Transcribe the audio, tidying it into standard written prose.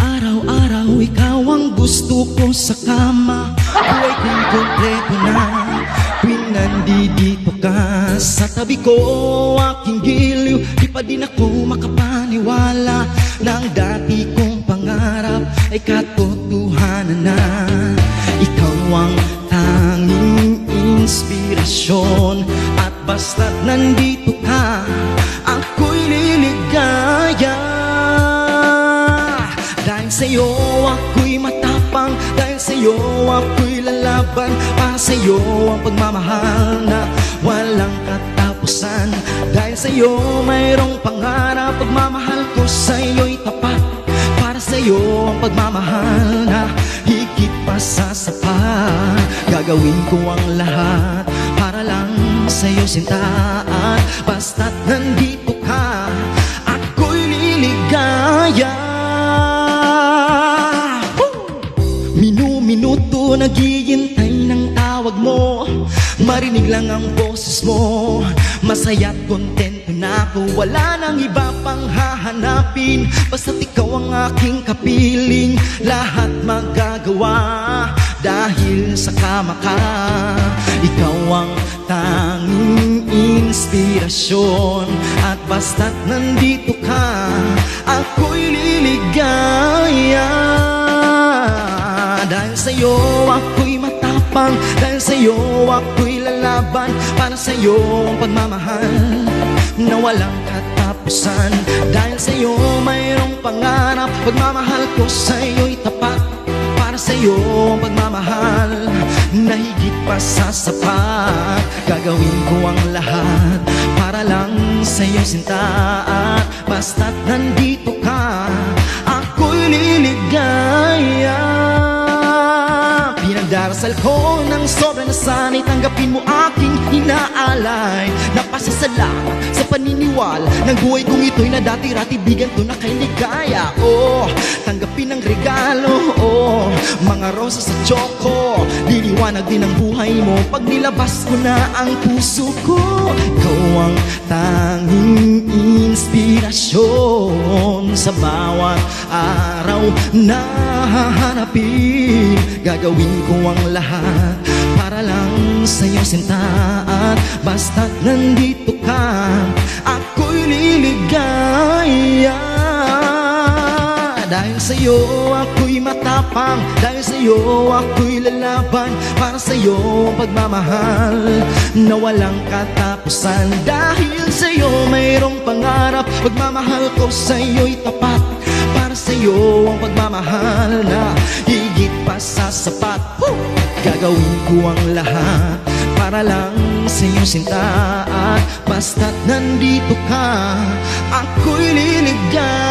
Araw-araw ikaw ang gusto ko sa kama. Buhay kong kompleto na tuwing nandito ka sa tabi ko, aking giliw. Di pa din ako makapaniwala na ang dati kong pangarap ay katotohanan na. Ikaw ang tanging inspirasyon, at basta't nandito ka, ako'y liligaya. Dahil sa'yo ako'y matapang, dahil sa'yo ako'y lalaban. Para sa'yo ang pagmamahal na walang katapusan. Dahil sa'yo mayroong pangarap, pagmamahal ko sa'yo'y tapat. Para sa'yo ang pagmamahal na higit pa sa sapat. Gagawin ko ang lahat para lang sa'yo sinta, at basta't nandito ka, ako'y liligaya. Minu-minuto naghihintay ng tawag mo, marinig lang ang boses mo. Masaya't kontento na ako, wala nang iba pang hahanapin. Basta't ikaw ang aking kapiling, lahat magagawa dahil sa kama ka. Ikaw ang tanging inspirasyon, at basta't nandito ka, ako'y liligaya. Dahil sa'yo ako'y matapang, dahil sa'yo ako'y lalaban. Para sa'yo ang pagmamahal na walang katapusan. Dahil sa'yo mayroong pangarap, pagmamahal ko sa'yo'y tapat. Para sa'yo ang pagmamahal na higit pa sa sapat. Gagawin ko ang lahat para lang sa'yo sinta, at basta't nandito ka, ako'y liligaya. Pinagdarasal ko ng sobra na sana'y tanggapin mo aking inaalay. Napasasalamat sa paniniwala ng buhay kong ito'y na dati-rati bigyan to na kay ligaya. Oh, tanggapin ang regalo, oh, mga rosas at choco. Liliwanag din ang buhay mo pag nilabas ko na ang puso ko. Ikaw ang tanging inspirasyon sa bawat araw na hahanapin. Gagawin ko ang lahat para lang sa'yo sinta, at basta't nandito ka, ako'y liligaya. Dahil sa'yo ako'y matapang, dahil sa'yo ako'y lalaban. Para sa'yo ang pagmamahal na walang katapusan. Dahil sa'yo mayroong pangarap, pagmamahal ko sa'yo'y tapat. Para sa'yo ang pagmamahal na higit pa sa sapat. Gagawin ko ang lahat para lang sa'yo sinta, at basta't nandito ka, ako'y liligaya.